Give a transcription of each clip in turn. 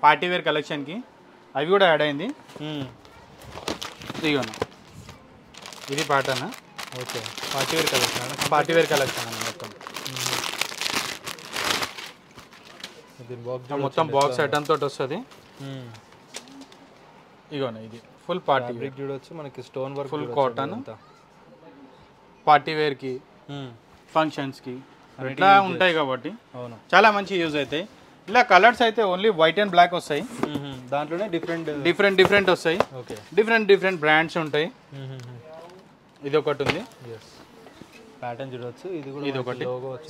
Party wear కలెక్షన్కి అవి కూడా add అయింది. ఇదిగోనా ఇది pattern. Okay party wear collection. Party wear collection అండి మొత్తం. మొత్తం బాక్స్ ఐటమ్ తోటి వస్తుంది. ఇగోనా ఇది ఫుల్ పార్టీ వేర్ చూడొచ్చు మనకి stone work full cotton. Party వేర్కి ఫంక్షన్స్కి ఇట్లా ఉంటాయి కాబట్టి అవును చాలా మంచి యూజ్ అవుతాయి. ఇలా కలర్స్ అయితే ఓన్లీ వైట్ అండ్ బ్లాక్ వస్తాయి. దాంట్లోనే డిఫరెంట్ వస్తాయి. ఓకే డిఫరెంట్ బ్రాండ్స్ ఉంటాయి. ఇది ఒకటి ఉంది ప్యాటర్న్ చూడొచ్చు. ఇది ఒకటి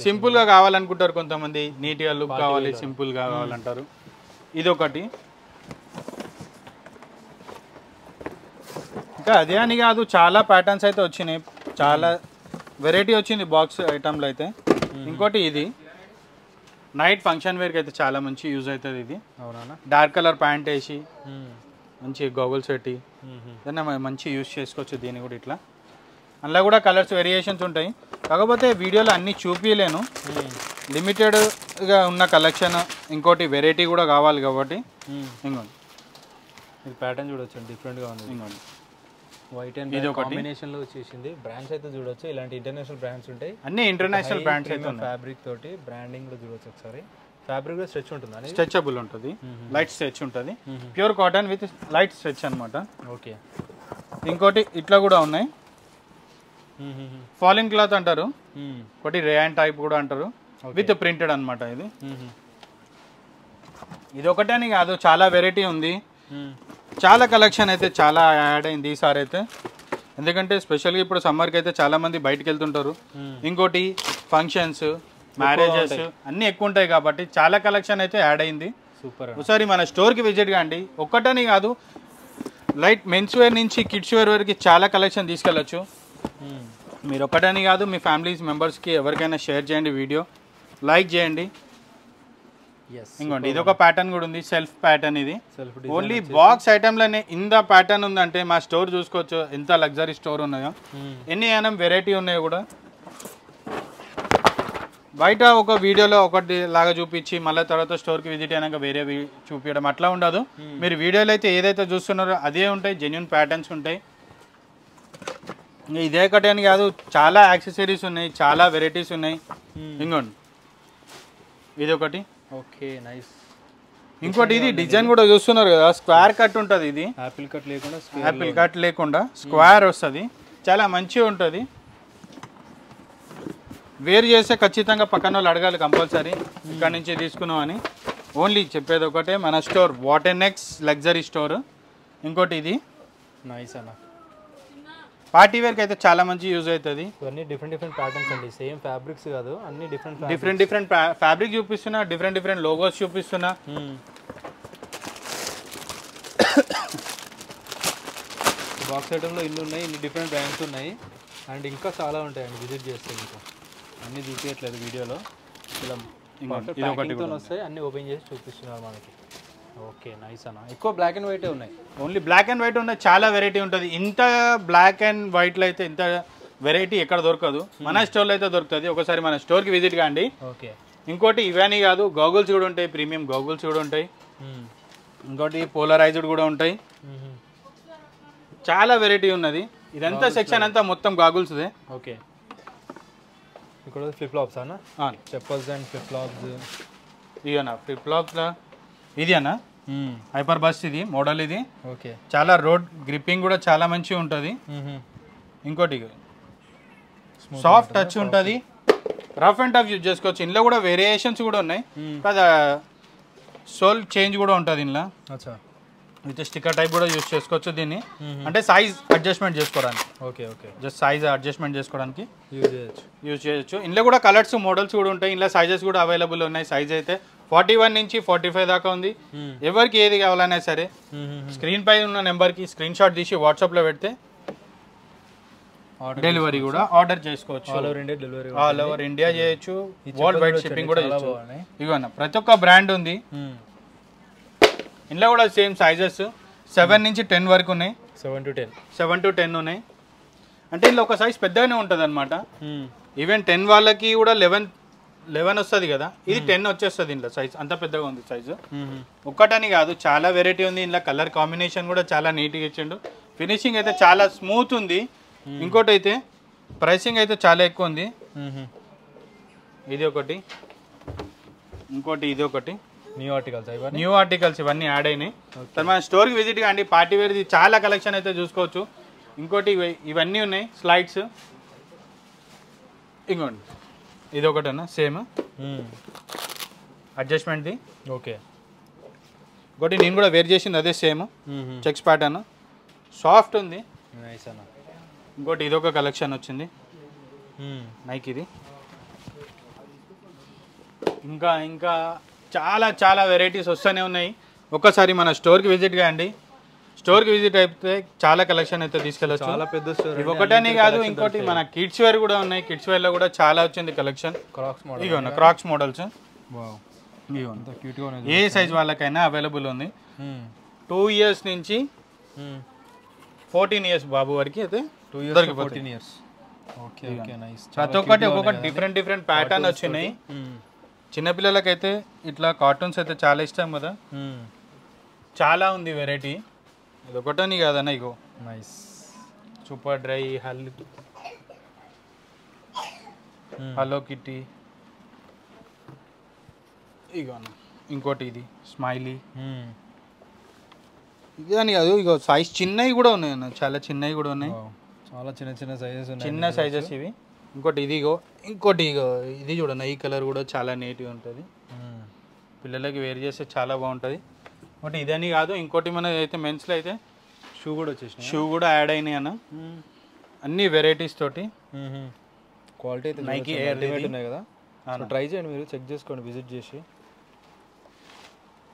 సింపుల్ గా కావాలనుకుంటారు కొంతమంది, నీట్ గా లుక్ కావాలి, సింపుల్ గా కావాలంటారు. ఇది ఒకటి. ఇంకా అదే అని కాదు, చాలా ప్యాటర్న్స్ అయితే వచ్చినాయి, చాలా వెరైటీ వచ్చింది బాక్స్ ఐటమ్లో అయితే. ఇంకోటి ఇది నైట్ ఫంక్షన్ వేర్కి అయితే చాలా మంచి యూజ్ అవుతుంది. ఇది అవునా డార్క్ కలర్ ప్యాంట్ వేసి మంచి గోగుల్స్ పెట్టి దాన్ని మంచి యూజ్ చేసుకోవచ్చు. దీన్ని కూడా ఇట్లా అందులో కూడా కలర్స్ వేరియేషన్స్ ఉంటాయి. కాకపోతే వీడియోలో అన్నీ చూపించలేను, లిమిటెడ్గా ఉన్న కలెక్షన్. ఇంకోటి వెరైటీ కూడా కావాలి కాబట్టి ఇంకోటి ఇది ప్యాటర్న్ చూడొచ్చు, డిఫరెంట్గా ఉంది. ఇంకోటి వైట్ అండ్ ఇది కాంబినేషన్లో వచ్చేసింది. బ్రాండ్స్ అయితే చూడొచ్చు, ఇలాంటి ఇంటర్నేషనల్ బ్రాండ్స్ ఉంటాయి. అన్ని ఇంటర్నేషనల్ బ్రాండ్స్ అయితే ఫ్యాబ్రిక్ తోటి బ్రాండింగ్ కూడా చూడొచ్చు ఒకసారి. ఫ్యాబ్రిక్ కూడా స్ట్రెచ్ ఉంటుంది, స్ట్రెచబుల్ ఉంటుంది, లైట్ స్ట్రెచ్ ఉంటుంది, pure cotton with light stretch అనమాట. ఓకే ఇంకోటి ఇట్లా కూడా ఉన్నాయి, ఫాలిన్ క్లాత్ అంటారు, ఒకటి రేయాన్ టైప్ కూడా అంటారు, విత్ ప్రింటెడ్ అనమాట. ఇది ఒకటే అని కాదు, చాలా వెరైటీ ఉంది, చాలా కలెక్షన్ అయితే చాలా యాడ్ అయింది ఈసారి అయితే. ఎందుకంటే స్పెషల్గా ఇప్పుడు సమ్మర్కి అయితే చాలా మంది బయటకు వెళ్తుంటారు. ఇంకోటి ఫంక్షన్స్, మ్యారేజెస్ అన్నీ ఎక్కువ ఉంటాయి కాబట్టి చాలా కలెక్షన్ అయితే యాడ్ అయింది. సూపర్. ఒకసారి మన స్టోర్కి విజిట్ కాండి. ఒక్కటని కాదు, లైట్ మెన్స్ వేర్ నుంచి కిడ్స్ వేర్ వరకు చాలా కలెక్షన్ తీసుకెళ్ళచ్చు. మీరు ఒక్కటని కాదు, మీ ఫ్యామిలీ మెంబర్స్కి ఎవరికైనా షేర్ చేయండి, వీడియో లైక్ చేయండి. ఇంకోండి ఇది ఒక ప్యాటర్న్ కూడా ఉంది, సెల్ఫ్ ప్యాటర్న్. ఇది ఓన్లీ బాక్స్ ఐటమ్లోనే ఇంత ప్యాటర్న్ ఉందంటే మా స్టోర్ చూసుకోవచ్చు ఎంత లగ్జరీ స్టోర్ ఉన్నాయో, ఎన్ని ఐటమ్ వెరైటీ ఉన్నాయో కూడా. బయట ఒక వీడియోలో ఒకటి లాగా చూపించి మళ్ళీ తర్వాత స్టోర్కి విజిట్ అయినాక వేరే చూపించడం అట్లా ఉండదు. మీరు వీడియోలో అయితే ఏదైతే చూస్తున్నారో అదే ఉంటాయి, జెన్యున్ ప్యాటర్న్స్ ఉంటాయి. ఇదే ఒకటి అని కాదు, చాలా యాక్సెసరీస్ ఉన్నాయి, చాలా వెరైటీస్ ఉన్నాయి. ఇంకోండి ఇది ఒకటి. Okay nice. ఇంకోటి ఇది డిజైన్ కూడా చూస్తున్నారు కదా, స్క్వేర్ కట్ ఉంటుంది. ఇది యాపిల్ కట్ లేకుండా స్క్వేర్ వస్తుంది, చాలా మంచిగా ఉంటుంది. వేర్ చేస్తే ఖచ్చితంగా పక్కన వాళ్ళు అడగాలి కంపల్సరీ ఇక్కడ నుంచి తీసుకున్నాం అని. ఓన్లీ చెప్పేది ఒకటే, మన స్టోర్ వాటెనెక్స్ లగ్జరీ స్టోర్. ఇంకోటి ఇది నైస్ అన్న, పార్టీ వేర్కి అయితే చాలా మంచి యూజ్ అవుతుంది. ఇవన్నీ డిఫరెంట్ ప్యాటర్న్స్ అండి, సేమ్ ఫ్యాబ్రిక్స్ కాదు, అన్ని డిఫరెంట్ ఫ్యాబ్రిక్ చూపిస్తున్నా, డిఫరెంట్ లోగోస్ చూపిస్తున్నా. బాక్స్ ఐటంలో ఇన్ని ఉన్నాయి, ఇన్ని డిఫరెంట్ బ్రాండ్స్ ఉన్నాయి, అండ్ ఇంకా చాలా ఉంటాయండి. విజిట్ చేస్తే ఇంకా అన్నీ చూపించట్లేదు వీడియోలో, ఇలా వస్తాయి, అన్నీ ఓపెన్ చేసి చూపిస్తున్నారు మనకి. ఓకే నైస్ అన్న. ఎక్కువ బ్లాక్ అండ్ వైటే ఉన్నాయి, ఓన్లీ బ్లాక్ అండ్ వైట్ ఉన్నాయి, చాలా వెరైటీ ఉంటుంది. ఇంత బ్లాక్ అండ్ వైట్లో అయితే ఇంత వెరైటీ ఎక్కడ దొరకదు, మన స్టోర్లో అయితే దొరుకుతుంది. ఒకసారి మన స్టోర్కి విజిట్ కాండి. ఓకే. ఇంకోటి ఇవన్నీ కాదు, గోగుల్స్ కూడా ఉంటాయి, ప్రీమియం గోగుల్స్ కూడా ఉంటాయి. ఇంకోటి పోలరైజ్డ్ కూడా ఉంటాయి, చాలా వెరైటీ ఉన్నది. ఇదంతా సెక్షన్ అంతా మొత్తం గాగుల్స్దే. ఓకే. ఇక్కడ ఫ్లిప్ ఫ్లాప్స్ అన్న, చెప్పల్స్ అండ్ ఫ్లిప్ ఫ్లాప్స్. ఇదన్నా ఫ్లిప్ ఫ్లాప్స్, ఇది అన్న హైపర్ బస్, ఇది మోడల్. ఇది ఓకే, చాలా రోడ్ గ్రిప్పింగ్ కూడా చాలా మంచిగా ఉంటుంది. ఇంకోటి సాఫ్ట్ టచ్ ఉంటుంది, రఫ్ అండ్ టఫ్ యూజ్ చేసుకోవచ్చు. ఇందులో కూడా వేరియేషన్స్ కూడా ఉన్నాయి, సోల్ చేంజ్ కూడా ఉంటుంది ఇందులో. విత్ స్టిక్కర్ టైప్ కూడా యూజ్ చేసుకోవచ్చు దీన్ని, అంటే సైజ్ అడ్జస్ట్మెంట్ చేసుకోవడానికి. Okay okay, just size adjustment చేసుకోవడానికి యూజ్ చేయొచ్చు. ఇందులో కూడా కలర్స్ మోడల్స్ కూడా ఉంటాయి, ఇందులో సైజెస్ కూడా అవైలబుల్ ఉన్నాయి. సైజ్ అయితే 41 నుంచి 45 దాకా ఉంది. ఎవరికి ఏది కావాలన్నా సరే స్క్రీన్ పై ఉన్న నెంబర్కి స్క్రీన్ షాట్ తీసి వాట్సాప్లో పెడితే డెలివరీ కూడా ఆర్డర్ చేసుకోవచ్చు. ఆల్ ఓవర్ ఇండియా చేయొచ్చు, వరల్డ్ వైడ్ షిప్పింగ్ కూడా చేయొచ్చు. ఇవన్న ప్రతి ఒక్క బ్రాండ్ ఉంది. ఇందులో కూడా సేమ్ సైజెస్ 7 నుంచి 10 వరకు ఉన్నాయి. 7 to 10 ఉన్నాయి. అంటే ఇందులో ఒక సైజ్ పెద్దగానే ఉంటుంది అనమాట. ఈవెన్ 10 వాళ్ళకి కూడా 11 11 వస్తుంది కదా, ఇది 10 వచ్చేస్తుంది ఇంట్లో సైజ్, అంత పెద్దగా ఉంది సైజు. ఒక్కటని కాదు, చాలా వెరైటీ ఉంది ఇంట్లో. కలర్ కాంబినేషన్ కూడా చాలా నీట్గా ఇచ్చిండు. ఫినిషింగ్ అయితే చాలా స్మూత్ ఉంది. ఇంకోటి అయితే ప్రైసింగ్ అయితే చాలా ఎక్కువ ఉంది. ఇది ఒకటి, ఇంకోటి ఇది ఒకటి. న్యూ ఆర్టికల్స్ ఇవన్నీ యాడ్ అయినాయి. సార్ మన స్టోర్కి విజిట్ కాండి, పార్టీ వేర్ది చాలా కలెక్షన్ అయితే చూసుకోవచ్చు. ఇంకోటి ఇవన్నీ ఉన్నాయి స్లైడ్స్. ఇంకోండి ఇది ఒకటన్నా సేమ్ అడ్జస్ట్మెంట్ది. ఓకే. ఇంకోటి నేను కూడా వేర్ చేసింది అదే సేమ్ చెక్స్ ప్యాటర్న్, సాఫ్ట్ ఉంది. ఇంకోటి ఇదొక కలెక్షన్ వచ్చింది నైకీది. ఇంకా ఇంకా చాలా చాలా వెరైటీస్ వస్తూనే ఉన్నాయి. ఒక్కసారి మన స్టోర్కి విజిట్ కాండి. స్టోర్కి విజిట్ అయితే చాలా కలెక్షన్ అయితే తీసుకెళ్ళచ్చు. చాలా పెద్ద స్టోర్. ఇవి ఒకటనే కాదు, ఇంకోటి మన కిడ్స్ వేర్ కూడా ఉన్నాయి. కిడ్స్ వేర్లో కూడా చాలా వచ్చింది కలెక్షన్. ఇగోండి క్రాక్స్ మోడల్స్. ఏ సైజ్ వాళ్ళకైనా అవైలబుల్ ఉంది. 2 years నుంచి 14 years బాబు వరకు అయితే దొరికిపోతుంది. ప్రతి ఒక్కటి ఒక్కొక్కటి డిఫరెంట్ డిఫరెంట్ ప్యాటర్న్ వచ్చినాయి. చిన్నపిల్లలకైతే ఇట్లా కార్టూన్స్ అయితే చాలా ఇష్టం కదా, చాలా ఉంది వెరైటీ. ఇది ఒకటని కాదన్న, ఇగో nice super dry, hello kitty. ఇగో అన్న ఇంకోటి ఇది స్మైలీ. ఇది అని కాదు, ఇగో సైజ్ చిన్నవి కూడా ఉన్నాయి అన్న, చాలా చిన్నవి కూడా ఉన్నాయి. చాలా చిన్న చిన్న సైజెస్ ఉన్నాయి, చిన్న సైజెస్ ఇవి. ఇంకోటి ఇది ఇగో, ఇంకోటి ఇగో ఇది చూడండి, ఈ కలర్ కూడా చాలా నీట్గా ఉంటుంది. పిల్లలకి వేర్ చేస్తే చాలా బాగుంటుంది. ఒకటి ఇదని కాదు, ఇంకోటి మన అయితే మెన్స్లో అయితే షూ కూడా వచ్చేసి, షూ కూడా యాడ్ అయినాయి అన్న. అన్ని వెరైటీస్ తోటి. క్వాలిటీ అయితే నైకీ ఎయిర్ ఉన్నాయి కదా, ట్రై చేయండి, మీరు చెక్ చేసుకోండి విజిట్ చేసి.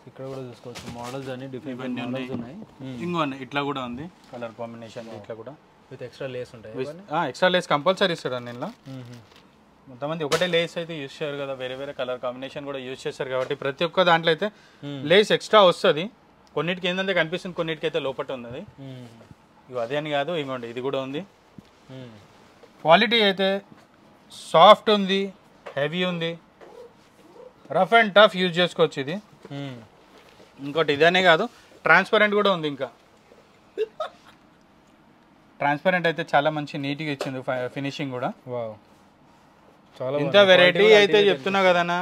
ఇక్కడ కూడా చూసుకోవచ్చు మోడల్స్ అన్ని డిఫరెంట్ మోడల్స్ ఉన్నాయి. ఇంకో ఇట్లా కూడా ఉంది కలర్ కాంబినేషన్, ఇట్లా కూడా విత్ ఎక్స్ట్రా లేస్ ఉంటాయి. ఎక్స్ట్రా లేస్ కంపల్సరీ ఇస్తాడు నేను. కొంతమంది ఒకటే లేస్ అయితే యూజ్ చేయరు కదా, వేరే వేరే కలర్ కాంబినేషన్ కూడా యూజ్ చేస్తారు కాబట్టి ప్రతి ఒక్క దాంట్లో అయితే లేస్ ఎక్స్ట్రా వస్తుంది. కొన్నిటికి ఏంటంటే కనిపిస్తుంది, కొన్నిటికి అయితే లోపల ఉన్నది. ఇవి అదే అని కాదు, ఇవ్వండి ఇది కూడా ఉంది. క్వాలిటీ అయితే సాఫ్ట్ ఉంది, హెవీ ఉంది, రఫ్ అండ్ టఫ్ యూజ్ చేసుకోవచ్చు ఇది. ఇంకోటి ఇదనే కాదు, ట్రాన్స్పరెంట్ కూడా ఉంది. ఇంకా ట్రాన్స్పరెంట్ అయితే చాలా మంచి నీట్గా ఇచ్చింది ఫినిషింగ్ కూడా. ఇంత వెరైటీ అయితే చెప్తున్నా కదన్నా,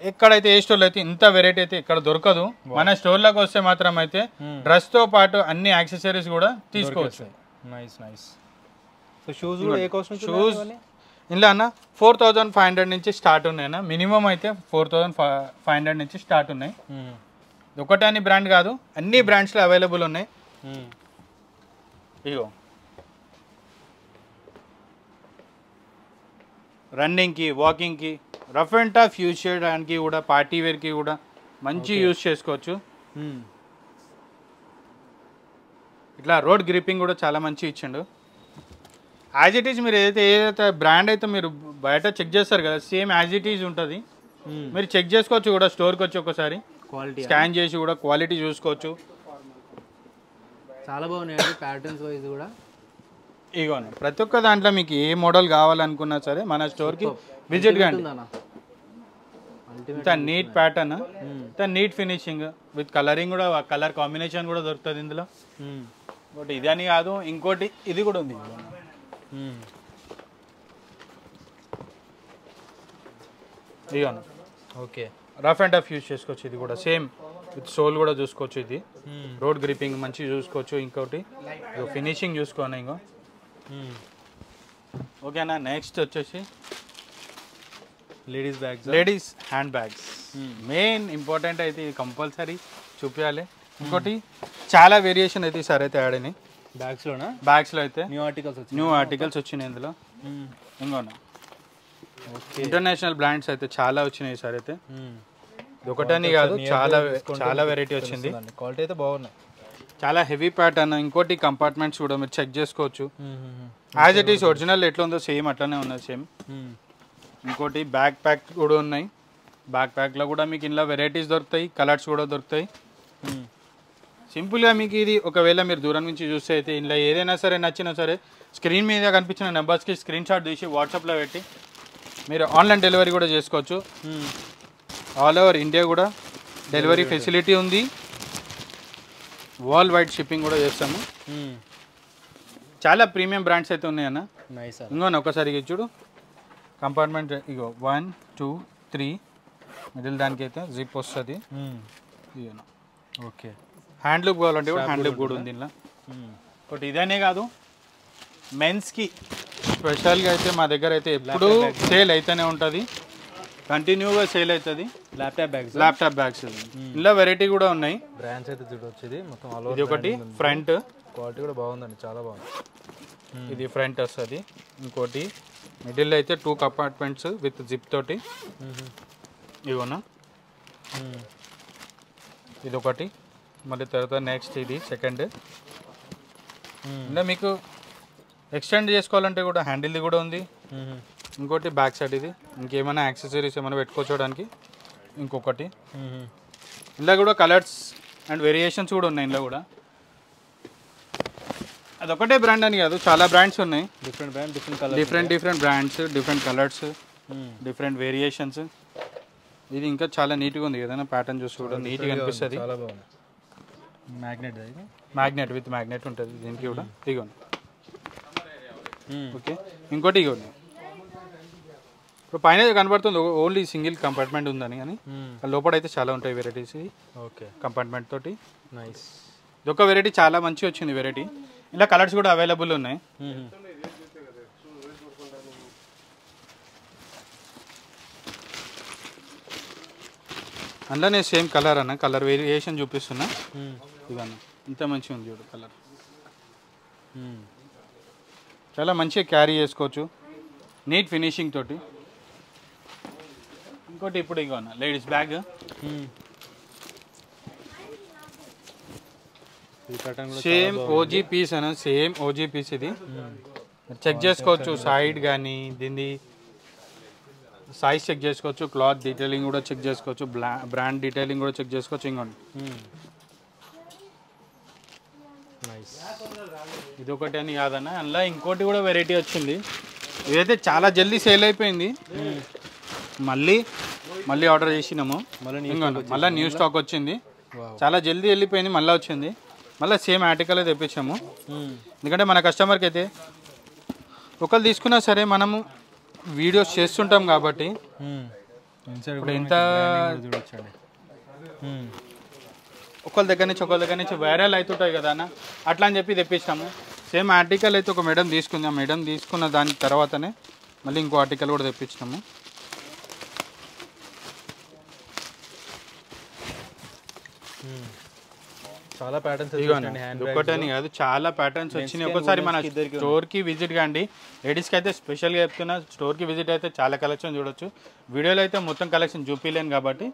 ఎక్కడైతే ఏ స్టోర్లో అయితే ఇంత వెరైటీ అయితే ఇక్కడ దొరకదు. మన స్టోర్లోకి వస్తే మాత్రం అయితే డ్రెస్తో పాటు అన్ని యాక్సెసరీస్ కూడా తీసుకోవచ్చు. Nice nice. సో షూస్ కూడా ఏ కాస్ట్ నుంచి? షూస్ ఇలా అన్న 4500 నుంచి స్టార్ట్ ఉన్నాయన్న. మినిమం అయితే 4500 నుంచి స్టార్ట్ ఉన్నాయి. ఒకటే అని బ్రాండ్ కాదు, అన్ని బ్రాండ్స్లో అవైలబుల్ ఉన్నాయి. ఇగో రన్నింగ్కి, వాకింగ్కి, రఫ్ అండ్ టఫ్ యూజ్ చేయడానికి కూడా, పార్టీ వేర్కి కూడా మంచి యూజ్ చేసుకోవచ్చు. ఇట్లా రోడ్ గ్రిప్పింగ్ కూడా చాలా మంచి ఇచ్చిండు. యాజ్ ఇట్ ఈజ్ మీరు ఏదైతే బ్రాండ్ అయితే మీరు బయట చెక్ చేస్తారు కదా, సేమ్ యాజ్ ఇట్ ఈజ్ ఉంటుంది. మీరు చెక్ చేసుకోవచ్చు కూడా, స్టోర్కి వచ్చి ఒకసారి క్వాలిటీ స్కాన్ చేసి కూడా క్వాలిటీ చూసుకోవచ్చు. చాలా బాగున్నాయండి ప్యాటర్న్స్ వైజ్ కూడా. ఇగోండి ప్రతి ఒక్క దాంట్లో మీకు ఏ మోడల్ కావాలనుకున్నా సరే మన స్టోర్కి విజిట్ కాండి. ఇంత నీట్ ప్యాటర్న్, ఇంత నీట్ ఫినిషింగ్ విత్ కలరింగ్ కూడా, కలర్ కాంబినేషన్ కూడా దొరుకుతుంది ఇందులో. ఇంకోటి ఇది అని కాదు, ఇంకోటి ఇది కూడా ఉంది. ఇదిగోండి okay, rough and tough use చేసుకోవచ్చు. ఇది కూడా సేమ్ విత్ సోల్ కూడా చూసుకోవచ్చు. ఇది రోడ్ గ్రిప్పింగ్ మంచిగా చూసుకోవచ్చు. ఇంకోటి ఫినిషింగ్ చూసుకోండి. ఇంకో ఓకేనా. నెక్స్ట్ వచ్చేసి ladies bags, ladies hand bags. Main important అయితే ఇది కంపల్సరీ చూపించాలి. ఇంకోటి చాలా వేరియేషన్ అయితే ఈసారి అయితే యాడ్ అయినాయి బ్యాగ్స్లోనా. బ్యాగ్స్లో అయితే న్యూ ఆర్టికల్స్ వచ్చినాయి ఇందులో. ఇంకోనా ఇంటర్నేషనల్ బ్రాండ్స్ అయితే చాలా వచ్చినాయి ఈసారి అయితే. ఒకటని కాదు, చాలా చాలా వెరైటీ వచ్చింది. క్వాలిటీ అయితే బాగున్నాయి, చాలా హెవీ ప్యాటర్న్. ఇంకోటి కంపార్ట్మెంట్స్ కూడా మీరు చెక్ చేసుకోవచ్చు. యాజ్ ఇట్ ఈస్ ఒరిజినల్ ఎట్లా ఉందో సేమ్ అట్లానే ఉన్నది సేమ్. ఇంకోటి బ్యాక్ ప్యాక్ కూడా ఉన్నాయి. బ్యాక్ ప్యాక్లో కూడా మీకు ఇలా వెరైటీస్ దొరుకుతాయి, కలర్స్ కూడా దొరుకుతాయి. సింపుల్గా మీకు ఇది ఒకవేళ మీరు దూరం నుంచి చూస్తే అయితే ఇలా ఏదైనా సరే నచ్చినా సరే స్క్రీన్ మీద కనిపించిన నెంబర్స్కి స్క్రీన్ షాట్ తీసి వాట్సాప్లో పెట్టి మీరు ఆన్లైన్ డెలివరీ కూడా చేసుకోవచ్చు. ఆల్ ఓవర్ ఇండియా కూడా డెలివరీ ఫెసిలిటీ ఉంది. వరల్డ్ వైడ్ షిప్పింగ్ కూడా చేస్తాము. చాలా ప్రీమియం బ్రాండ్స్ అయితే ఉన్నాయన్న. ఇంకోనా ఒకసారి చూడు కంపార్ట్మెంట్ ఇగో 1 2 3 మిడిల్ దానికి అయితే జిప్ వస్తుంది. ఓకే హ్యాండ్ లూప్ కావాలంటే కూడా హ్యాండ్ లూప్ కూడా ఉంది ఇందులో. ఒకటి ఇదనే కాదు మెన్స్కి స్పెషల్గా అయితే మా దగ్గర అయితే ఎప్పుడు సేల్ అయితేనే ఉంటుంది, కంటిన్యూగా సేల్ అవుతుంది. ల్యాప్టాప్ బ్యాగ్స్ ఇందులో వెరైటీ కూడా ఉన్నాయి. బ్రాండ్స్ అయితే చూడొచ్చు. మొత్తం ఇది ఒకటి ఫ్రంట్ క్వాలిటీ కూడా బాగుందండి, చాలా బాగుంది. ఇది ఫ్రంట్ వస్తుంది. ఇంకోటి మిడిల్ అయితే 2 కంపార్ట్మెంట్స్ విత్ జిప్ తోటి ఇవన్నా. ఇది ఒకటి. మళ్ళీ తర్వాత నెక్స్ట్ ఇది సెకండ్. ఇంకా మీకు ఎక్స్టెండ్ చేసుకోవాలంటే కూడా హ్యాండిల్ది కూడా ఉంది. ఇంకోటి బ్యాక్ సైడ్ ఇది ఇంకేమైనా యాక్సెసరీస్ ఏమైనా పెట్టుకోవడానికి ఇంకొకటి. ఇందులో కూడా కలర్స్ అండ్ వేరియేషన్స్ కూడా ఉన్నాయి. ఇందులో కూడా అదొకటే బ్రాండ్ అని కాదు, చాలా బ్రాండ్స్ ఉన్నాయి. Different brands, different colours, different variations. ఇది ఇంకా చాలా నీట్గా ఉంది. ఏదైనా ప్యాటర్న్ చూసి కూడా నీట్గా అనిపిస్తుంది. మ్యాగ్నెట్ విత్ మ్యాగ్నెట్ ఉంటుంది దీనికి కూడా. ఇగోండి. ఓకే ఇంకోటి ఇగోండి. ఇప్పుడు పైన కనబడుతుంది ఓన్లీ సింగిల్ కంపార్ట్మెంట్ ఉందని, కానీ లోపల అయితే చాలా ఉంటాయి వెరైటీస్. ఓకే కంపార్ట్మెంట్ తోటి నైస్. ఇదొక వెరైటీ చాలా మంచిగా వచ్చింది వెరైటీ. ఇలా కలర్స్ కూడా అవైలబుల్ ఉన్నాయి. అందులోనే సేమ్ కలర్ అన్న, కలర్ వేరియేషన్ చూపిస్తున్నా. ఇదన్న ఇంత మంచిగా ఉంది చూడు కలర్. చాలా మంచిగా క్యారీ చేసుకోవచ్చు, నీట్ ఫినిషింగ్ తోటి. ఇంకోటి ఇప్పుడు ఇగో అన్న ladies bag. Same OG piece అన్న, సేమ్ ఓజీ పీస్. ఇది చెక్ చేసుకోవచ్చు సైడ్ కానీ దీన్ని సైజ్ చెక్ చేసుకోవచ్చు, క్లాత్ డీటెయిలింగ్ కూడా చెక్ చేసుకోవచ్చు, బ్రాండ్ డీటెయిలింగ్ కూడా చెక్ చేసుకోవచ్చు. ఇంకోండి ఇది ఒకటి అని కాదన్న, అందులో ఇంకోటి కూడా వెరైటీ వచ్చింది. ఇదైతే చాలా జల్దీ సేల్ అయిపోయింది. మళ్ళీ ఆర్డర్ చేసినాము. మళ్ళీ న్యూ స్టాక్ వచ్చింది, చాలా జల్దీ వెళ్ళిపోయింది, మళ్ళీ వచ్చింది. మళ్ళీ సేమ్ ఆర్టికల్ తెప్పించాము. ఎందుకంటే మన కస్టమర్కి అయితే ఒకరు తీసుకున్నా సరే మనము వీడియోస్ చేస్తుంటాం కాబట్టి ఇప్పుడు ఎంత ఒకళ్ళ దగ్గర నుంచి వైరల్ అవుతుంటాయి కదా అన్న, అట్లా అని చెప్పి తెప్పించాము. సేమ్ ఆర్టికల్ అయితే ఒక మేడం తీసుకుంది. ఆ మేడం తీసుకున్న దాని తర్వాతనే మళ్ళీ ఇంకో ఆర్టికల్ కూడా తెప్పించినాము. చాలా ప్యాటర్న్స్ ఒకటని కాదు, చాలా ప్యాటర్న్స్ వచ్చినాయి. ఒకసారి మన స్టోర్కి విజిట్ కాండి. లేడీస్కి అయితే స్పెషల్గా చెప్తున్నా, స్టోర్కి విజిట్ అయితే చాలా కలెక్షన్ చూడొచ్చు. వీడియోలో అయితే మొత్తం కలెక్షన్ చూపించలేను కాబట్టి